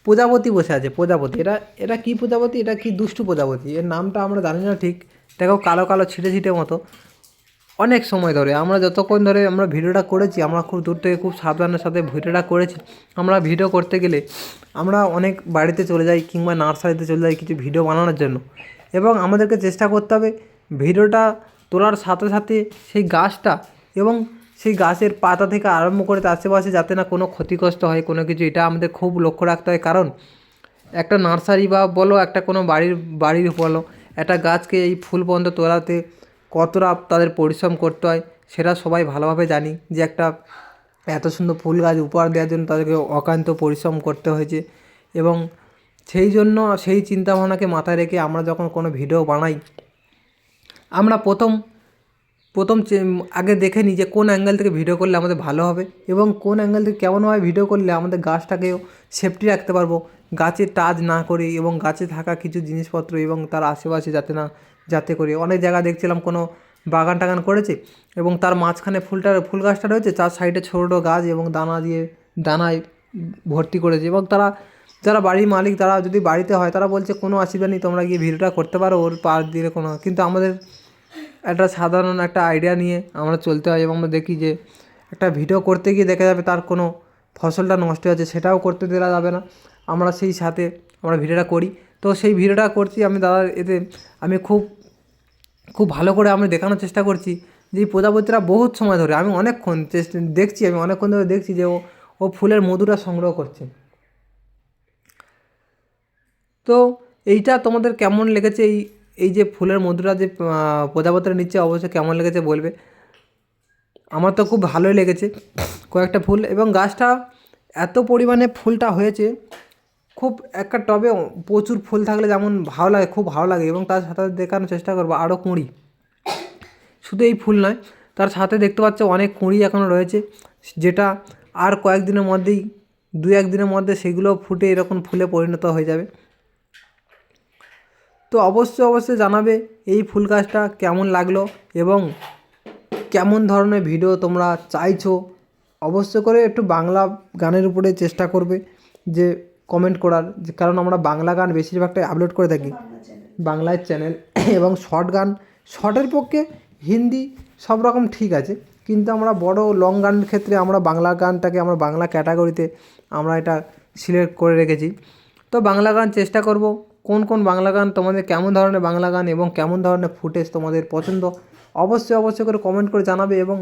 প্রজাপতি বসে আছে। প্রজাপতি, এটা কী প্রজাপতি, এটা কি দুষ্টু প্রজাপতি, এর নামটা আমরা জানি না ঠিক। দেখো কালো ছিটে মতো। অনেক সময় ধরে আমরা যতক্ষণ ধরে আমরা ভিডিওটা করেছি, আমরা খুব দূর থেকে খুব সাবধানের সাথে ভিডিওটা করেছি। আমরা ভিডিও করতে গেলে আমরা অনেক বাড়িতে চলে যাই কিংবা নার্সারিতে চলে যাই কিছু ভিডিও বানানোর জন্য, এবং আমাদেরকে চেষ্টা করতে হবে ভিডিওটা তোলার সাথে সাথে সেই গাছটা এবং সেই গাছের পাতা থেকে আরম্ভ করে তার আশেপাশে যাতে না কোনো ক্ষতিগ্রস্ত হয় কোনো কিছু, এটা আমাদের খুব লক্ষ্য রাখতে হয়। কারণ একটা নার্সারি বা বলো একটা কোনো বাড়ির বলো, একটা গাছকে এই ফুল পর্যন্ত তোলাতে কতটা তাদের পরিশ্রম করতে হয় সেটা সবাই ভালোভাবে জানি, যে একটা এত সুন্দর ফুল গাছ উপহার দেওয়ার জন্য তাদেরকে অক্লান্ত পরিশ্রম করতে হয়েছে। এবং সেই জন্য সেই চিন্তাভাবনাকে মাথায় রেখে আমরা যখন কোনো ভিডিও বানাই, আমরা প্রথম আগে দেখে নিই যে কোন অ্যাঙ্গেল থেকে ভিডিও করলে আমাদের ভালো হবে এবং কোন অ্যাঙ্গেল থেকে কেমনভাবে ভিডিও করলে আমাদের গাছটাকেও সেফটি রাখতে পারবো, গাছে টাচ না করে এবং গাছে থাকা কিছু জিনিসপত্র এবং তার আশেপাশে যাতে করে অনেক জায়গা দেখছিলাম কোনো বাগান টাগান করেছে এবং তার মাঝখানে ফুল গাছটা রয়েছে, তার সাইডে ছোটো গাছ এবং দানায় ভর্তি করেছে। এবং যারা বাড়ির মালিক তারা যদি বাড়িতে হয় তারা বলছে কোনো অসুবিধা নেই, তোমরা গিয়ে ভিডিওটা করতে পারো, ওর পার দিয়ে কোনো, কিন্তু আমাদের একটা সাধারণ একটা আইডিয়া নিয়ে আমরা চলতে হয় এবং আমরা দেখি যে একটা ভিডিও করতে গিয়ে দেখা যাবে তার কোনো ফসলটা নষ্ট হয়েছে, সেটাও করতে দেওয়া যাবে না। আমরা সেই সাথে আমরা ভিডিওটা করি। তো সেই ভিডিওটা করছি আমি দাদা, এতে আমি খুব ভালো করে আমি দেখানোর চেষ্টা করছি যে এই প্রজাপতিরা বহুত সময় ধরে আমি অনেকক্ষণ ধরে দেখছি যে ও ফুলের মধুটা সংগ্রহ করছে। তো এইটা তোমাদের কেমন লেগেছে, এই যে ফুলের মধুটা যে প্রজাপতিরা নিচ্ছে, অবশ্যই কেমন লেগেছে বলবে। আমার তো খুব ভালোই লেগেছে কয়েকটা ফুল, এবং গাছটা এত পরিমাণে ফুলটা হয়েছে, খুব একটা টবে প্রচুর ফুল থাকলে যেমন ভালো লাগে, খুব ভালো লাগে। এবং তার সাথে দেখানোর চেষ্টা করবো আরও কুঁড়ি, শুধু এই ফুল নয়, তার সাথে দেখতে পাচ্ছ অনেক কুঁড়ি এখনও রয়েছে, যেটা আর কয়েকদিনের মধ্যেই 2-1 দিনের মধ্যে সেগুলো ফুটে এরকম ফুলে পরিণত হয়ে যাবে। তো অবশ্যই জানাবে এই ফুল গাছটা কেমন লাগলো এবং কেমন ধরনের ভিডিও তোমরা চাইছো। অবশ্য করে একটু বাংলা গানের উপরে চেষ্টা করবে যে কমেন্ট করার, কারণ আমরা বাংলা গান বেশিরভাগটাই আপলোড করে থাকি বাংলার চ্যানেল, এবং শর্টের পক্ষে হিন্দি সব রকম ঠিক আছে, কিন্তু আমরা বড় লং গানের ক্ষেত্রে আমরা বাংলা গানটাকে আমরা বাংলা ক্যাটাগরিতে আমরা এটা সিলেক্ট করে রেখেছি। তো বাংলা গান চেষ্টা করব, কোন বাংলা গান তোমাদের কেমন ধরনের বাংলা গান এবং কেমন ধরনের ফুটেজ তোমাদের পছন্দ, অবশ্যই করে কমেন্ট করে জানাবে এবং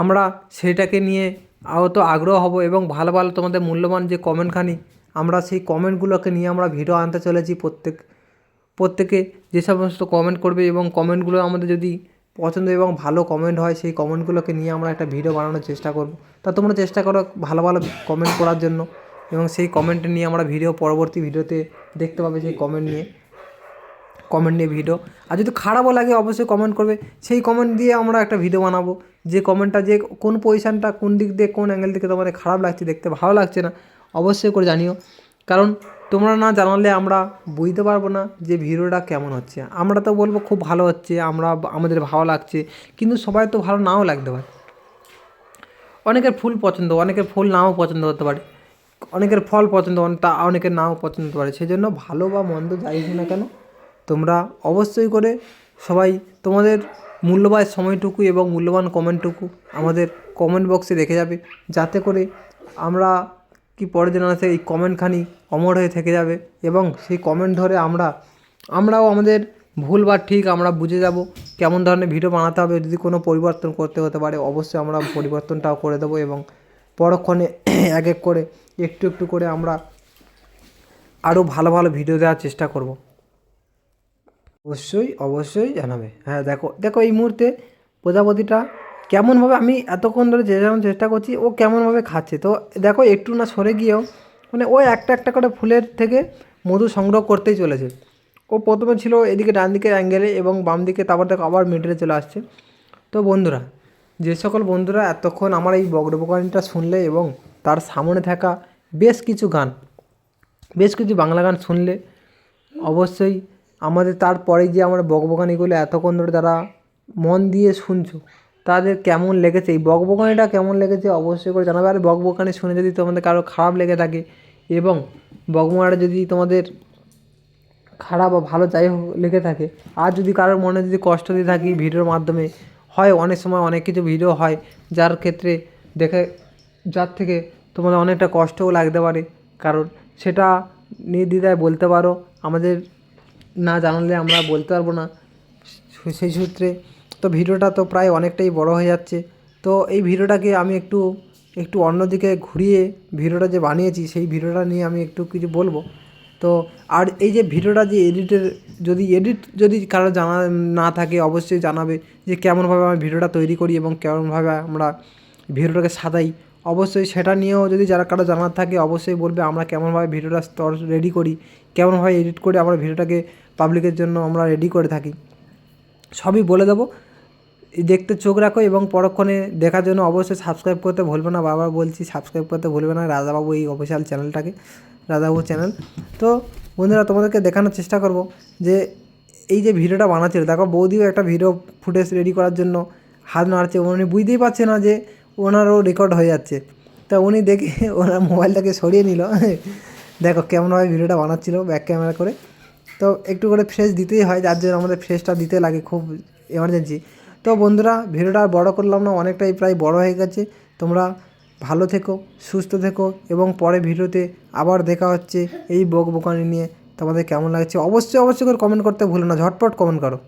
আমরা সেইটাকে নিয়ে আহত আগ্রহ হব এবং ভালো তোমাদের মূল্যবান যে কমেন্টখানি, আমরা সেই কমেন্টগুলোকে নিয়ে আমরা ভিডিও আনতে চলেছি। প্রত্যেকে যে সমস্ত কমেন্ট করবে এবং কমেন্টগুলো আমাদের যদি পছন্দ এবং ভালো কমেন্ট হয় সেই কমেন্টগুলোকে নিয়ে আমরা একটা ভিডিও বানানোর চেষ্টা করব। তা তোমরা চেষ্টা করো ভালো ভালো কমেন্ট করার জন্য এবং সেই কমেন্ট নিয়ে আমরা ভিডিও পরবর্তী ভিডিওতে দেখতে পাবে সেই কমেন্ট নিয়ে ভিডিও। আর যদি খারাপও লাগে অবশ্যই কমেন্ট করবে, সেই কমেন্ট দিয়ে আমরা একটা ভিডিও বানাবো। যে কমেন্টটা যে কোন পজিশানটা কোন দিক দিয়ে কোন অ্যাঙ্গেল থেকে তোমাদের খারাপ লাগছে, দেখতে ভালো লাগছে না, অবশ্যই করে জানিও। কারণ তোমরা না জানালে আমরা বুঝতে পারবো না যে ভিডিওটা কেমন হচ্ছে। আমরা তো বলবো খুব ভালো হচ্ছে, আমাদের ভালো লাগছে, কিন্তু সবাই তো ভালো নাও লাগতে পারে। অনেকের ফুল পছন্দ, অনেকের ফুল নাও পছন্দ হতে পারে, অনেকের ফল পছন্দ, তা অনেকের নাও পছন্দ হতে পারে। সেই জন্য ভালো বা মন্দ যাই হোক না কেন, তোমরা অবশ্যই করে সবাই তোমাদের মূল্যবান সময়টুকু এবং মূল্যবান কমেন্টটুকু আমাদের কমেন্ট বক্সে রেখে যাবে, যাতে করে আমরা কি পরের জেনারেশনে এই কমেন্টখানি অমর হয়ে থেকে যাবে এবং সেই কমেন্ট ধরে আমরাও আমাদের ভুল বা ঠিক আমরা বুঝে যাব কেমন ধরনের ভিডিও বানাতে হবে। যদি কোনো পরিবর্তন করতে হতে পারে অবশ্যই আমরা পরিবর্তনটাও করে দেবো এবং পরক্ষণে এক এক করে একটু একটু করে আমরা আরও ভালো ভালো ভিডিও দেওয়ার চেষ্টা করব। অবশ্যই জানাবে। হ্যাঁ, দেখো এই মুহূর্তে প্রজাপতিটা কেমনভাবে, আমি এতক্ষণ ধরে যে যেমন চেষ্টা করছি ও কেমনভাবে খাচ্ছে। তো দেখো একটু না সরে গিয়েও মানে ও একটা একটা করে ফুলের থেকে মধু সংগ্রহ করতেই চলেছে। ও প্রথমে ছিল এদিকে ডান দিকের অ্যাঙ্গেলে এবং বাম দিকে, তারপর দেখো আবার মিডলে চলে আসছে। তো বন্ধুরা, যে সকল বন্ধুরা এতক্ষণ আমার এই বকবকানিটা শুনলে এবং তার সামনে থাকা বেশ কিছু বাংলা গান শুনলে, অবশ্যই আমাদের তারপরে যে আমরা বকবকানিগুলো এতক্ষণ ধরে তারা মন দিয়ে শুনছো, তাদের কেমন লেগেছে, এই বকবকানিটা কেমন লেগেছে অবশ্যই করে জানাবে। আর বকবকানি শুনে যদি তোমাদের কারো খারাপ লেগে থাকে এবং বকবকানিটা যদি তোমাদের খারাপ বা ভালো যাই হোক লেগে থাকে, আর যদি কারোর মনে যদি কষ্ট দিয়ে থাকি ভিডিওর মাধ্যমে, হয় অনেক সময় অনেক কিছু ভিডিও হয় যার ক্ষেত্রে যার থেকে তোমাদের অনেকটা কষ্টও লাগতে পারে, কারণ সেটা নির্দ্বিধায় বলতে পারো, আমাদের না জানালে আমরা বলতে পারবো না। সেই সূত্রে তো ভিডিওটা তো প্রায় অনেকটাই বড় হয়ে যাচ্ছে। তো এই ভিডিওটাকে আমি একটু অন্যদিকে ঘুরিয়ে ভিডিওটা যে বানিয়েছি সেই ভিডিওটা নিয়ে আমি একটু কিছু বলবো। তো আর এই যে ভিডিওটা যে এডিট যদি কারো জানা না থাকে অবশ্যই জানাবে যে কেমনভাবে আমি ভিডিওটা তৈরি করি এবং কেমনভাবে আমরা ভিডিওটাকে সাজাই। অবশ্যই সেটা নিয়েও যদি কারো জানার থাকে অবশ্যই বলবে আমরা কেমনভাবে ভিডিওটা রেডি করি, কেমনভাবে এডিট করে আমরা ভিডিওটাকে পাবলিকের জন্য আমরা রেডি করে থাকি, সবই বলে দেবো। দেখতে চোখ রাখো এবং পরক্ষণে দেখার জন্য অবশ্যই সাবস্ক্রাইব করতে ভুলবে না। বারবার বলছি সাবস্ক্রাইব করতে ভুলবে না রাজাবাবু এই অফিসিয়াল চ্যানেলটাকে, রাজাবাবু চ্যানেল। তো বন্ধুরা, তোমাদেরকে দেখানোর চেষ্টা করব যে এই যে ভিডিওটা বানাচ্ছিল, দেখো বৌদিও একটা ভিডিও ফুটেজ রেডি করার জন্য হাত নাড়ছে, উনি বুঝতেই পারছে না যে ওনারও রেকর্ড হয়ে যাচ্ছে। তা উনি দেখে ওনার মোবাইলটাকে সরিয়ে নিল। দেখো কেমনভাবে ভিডিওটা বানাচ্ছিল ব্যাক ক্যামেরা করে। তো একটু করে ফ্রেশ দিতেই হয়, যার জন্য আমাদের ফ্রেশটা দিতে লাগে, খুব এমার্জেন্সি। তো বন্ধুরা, ভিডিওটা আর বড় করলাম না, অনেকটাই প্রায় বড় হয়ে গেছে। তোমরা ভালো থেকো, সুস্থ থেকো এবং পরে ভিডিওতে আবার দেখা হচ্ছে এই বকবকানি নিয়ে। তোমাদের কেমন লাগছে অবশ্যই করে কমেন্ট করতে ভুলো না, ঝটপট কমেন্ট করো।